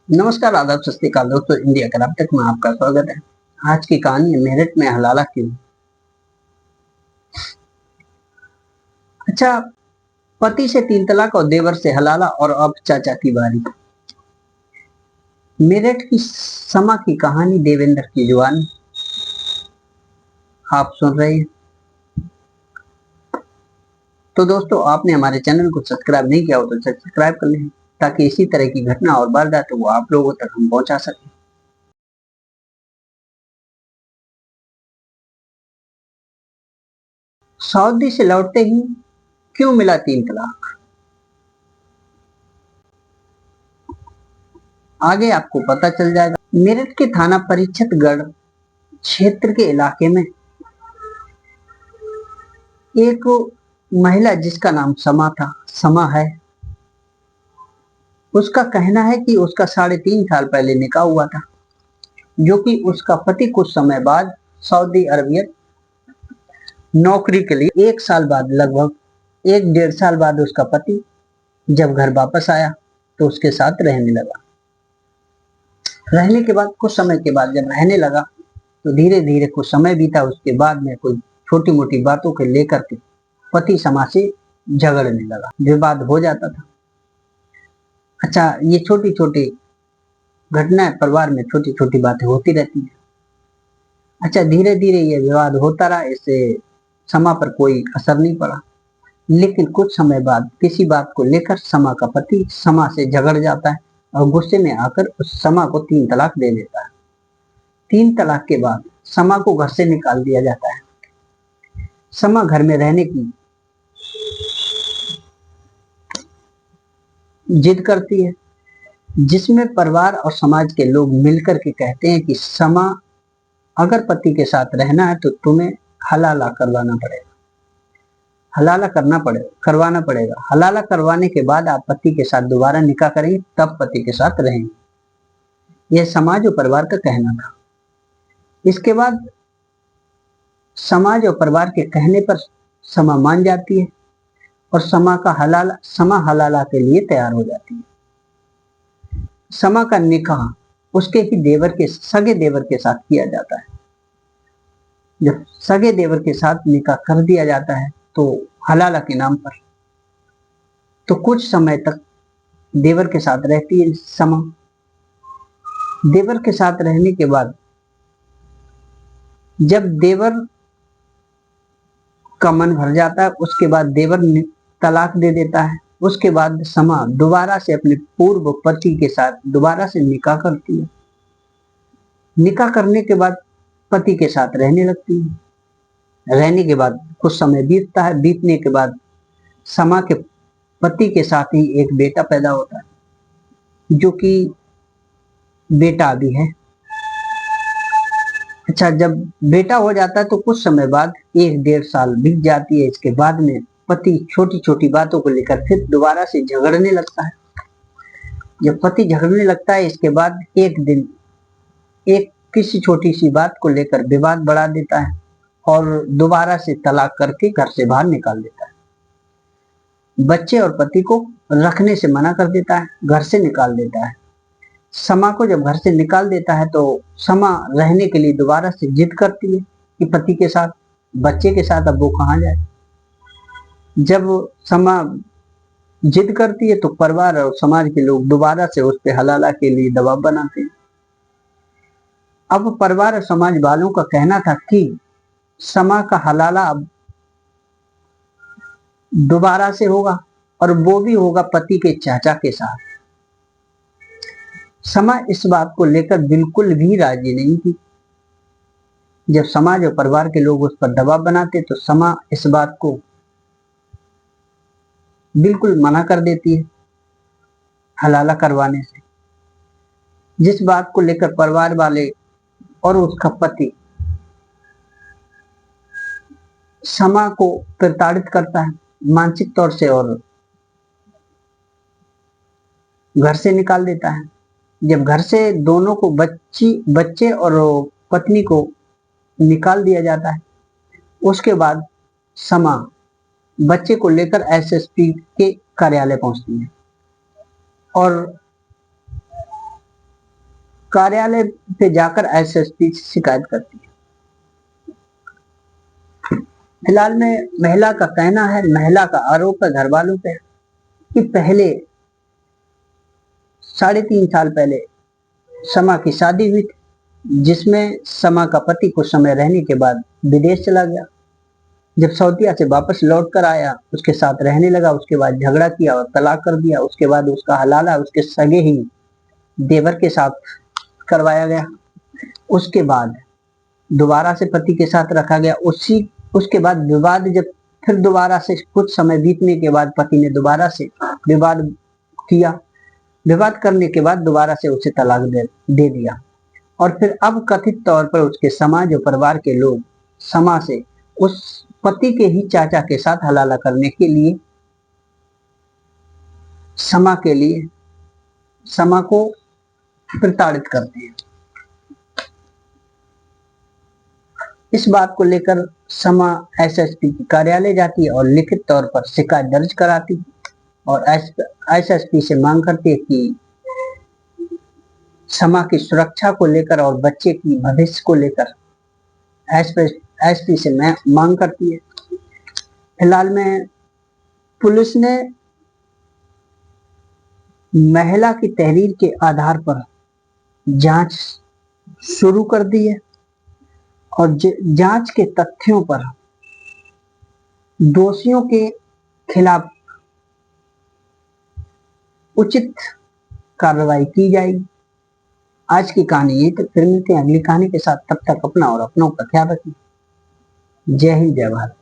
नमस्कार, आदाब, सत श्री अकाल दोस्तों। इंडिया क्राफ्ट तक में आपका स्वागत है। आज की कहानी है मेरठ में हलाला क्यों। अच्छा, पति से 3 तलाक और देवर से हलाला और अब चाचा की बारी। मेरठ की समा की कहानी देवेंद्र की जुबानी आप सुन रहे हैं। तो दोस्तों, आपने हमारे चैनल को सब्सक्राइब नहीं किया हो तो सब्सक्राइब कर लें, ताकि इसी तरह की घटना और वारदात वो आप लोगों तक हम पहुंचा सकें। सऊदी से लौटते ही क्यों मिला 3 तलाक, आगे आपको पता चल जाएगा। मेरठ के थाना परीक्षितगढ़ क्षेत्र के इलाके में एक महिला जिसका नाम समा है, उसका कहना है कि उसका 3.5 साल पहले निकाह हुआ था, जो कि उसका पति कुछ समय बाद सऊदी अरबियत नौकरी के लिए 1 साल बाद, लगभग 1-1.5 साल बाद उसका पति जब घर वापस आया तो उसके साथ रहने लगा। रहने के बाद कुछ समय के बाद जब रहने लगा तो धीरे धीरे कुछ समय बीता। उसके बाद में कोई छोटी मोटी बातों को लेकर के पति समा से झगड़ने लगा, विवाद हो जाता था। अच्छा, ये छोटी छोटी घटनाएं, परिवार में छोटी छोटी बातें होती रहती है। अच्छा, धीरे धीरे ये विवाद होता रहा, इससे समा पर कोई असर नहीं पड़ा। लेकिन कुछ समय बाद किसी बात को लेकर समा का पति समा से झगड़ जाता है और गुस्से में आकर उस समा को 3 तलाक दे देता है। 3 तलाक के बाद समा को घर से निकाल दिया जाता है। समा घर में रहने की जिद करती है, जिसमें परिवार और समाज के लोग मिलकर के कहते हैं कि समा, अगर पति के साथ रहना है तो तुम्हें हलाला करवाना पड़ेगा, करवाना पड़ेगा। हलाला करवाने के बाद आप पति के साथ दोबारा निकाह करेंगे, तब पति के साथ रहेंगे। यह समाज और परिवार का कहना था। इसके बाद समाज और परिवार के कहने पर समा मान जाती है और समा हलाला के लिए तैयार हो जाती है। समा का निकाह उसके ही सगे देवर के साथ किया जाता है। जब सगे देवर के साथ निकाह कर दिया जाता है तो हलाला के नाम पर, तो कुछ समय तक देवर के साथ रहती है समा। देवर के साथ रहने के बाद जब देवर का मन भर जाता है, उसके बाद देवर तलाक दे देता है। उसके बाद समा दोबारा से अपने पूर्व पति के साथ दोबारा से निकाह करती है। निकाह करने के बाद पति के साथ रहने लगती है। रहने के बाद कुछ समय बीतता है। बीतने के बाद समा के पति के साथ ही एक बेटा पैदा होता है, जो कि बेटा अभी है। अच्छा, जब बेटा हो जाता है तो कुछ समय बाद 1-1.5 साल बीत जाती है। इसके बाद में पति छोटी छोटी बातों को लेकर फिर दोबारा से झगड़ने लगता है। जब पति झगड़ने लगता है, इसके बाद एक दिन एक किसी छोटी सी बात को लेकर विवाद बढ़ा देता है और दोबारा से तलाक करके घर से बाहर निकाल देता है। बच्चे और पति को रखने से मना कर देता है, घर से निकाल देता है। समा को जब घर से निकाल देता है तो समा रहने के लिए दोबारा से जिद करती है कि पति के साथ, बच्चे के साथ अब वो कहाँ जाए। जब समा जिद करती है तो परिवार और समाज के लोग दोबारा से उस पर हलाला के लिए दबाव बनाते हैं। अब परिवार और समाज वालों का कहना था कि समा का हलाला अब दोबारा से होगा, और वो भी होगा पति के चाचा के साथ। समा इस बात को लेकर बिल्कुल भी राजी नहीं थी। जब समाज और परिवार के लोग उस पर दबाव बनाते तो समा इस बात को बिल्कुल मना कर देती है हलाला करवाने से, जिस बात को लेकर परिवार वाले और उसका पति समा को प्रताड़ित करता है मानसिक तौर से और घर से निकाल देता है। जब घर से दोनों को बच्चे और पत्नी को निकाल दिया जाता है, उसके बाद समा बच्चे को लेकर एसएसपी के कार्यालय पहुंचती है और कार्यालय पे जाकर एसएसपी से शिकायत करती है। फिलहाल में महिला का कहना है, महिला का आरोप है घर वालों पे कि पहले 3.5 साल पहले समा की शादी हुई थी, जिसमें समा का पति कुछ समय रहने के बाद विदेश चला गया। जब सऊदीया से वापस लौट कर आया, उसके साथ रहने लगा, उसके बाद झगड़ा किया और तलाक कर दिया। उसके बाद उसका हलाला उसके सगे ही देवर के साथ करवाया गया। उसके बाद दोबारा से पति के साथ रखा गया। उसके बाद विवाद, जब फिर दोबारा से कुछ समय बीतने के बाद पति ने दोबारा से विवाद किया। विवाद करने के बाद दोबारा से उसे तलाक दे दिया। और फिर अब कथित तौर पर उसके समाज और परिवार के लोग समा से उस पति के ही चाचा के साथ हलाला करने के लिए समा को प्रताड़ित करते हैं। इस बात को लेकर समा एसएसपी के कार्यालय जाती है और लिखित तौर पर शिकायत दर्ज कराती है और एसएसपी से मांग करती है कि समा की सुरक्षा को लेकर और बच्चे की भविष्य को लेकर एसपी से मांग करती है। फिलहाल में पुलिस ने महिला की तहरीर के आधार पर जांच शुरू कर दी है और जांच के तथ्यों पर दोषियों के खिलाफ उचित कार्रवाई की जाएगी। आज की कहानी यही तक, फिर मिलते हैं अगली कहानी के साथ। तब तक अपना और अपनों का ख्याल रखिए। जय हिंद, जय भारत।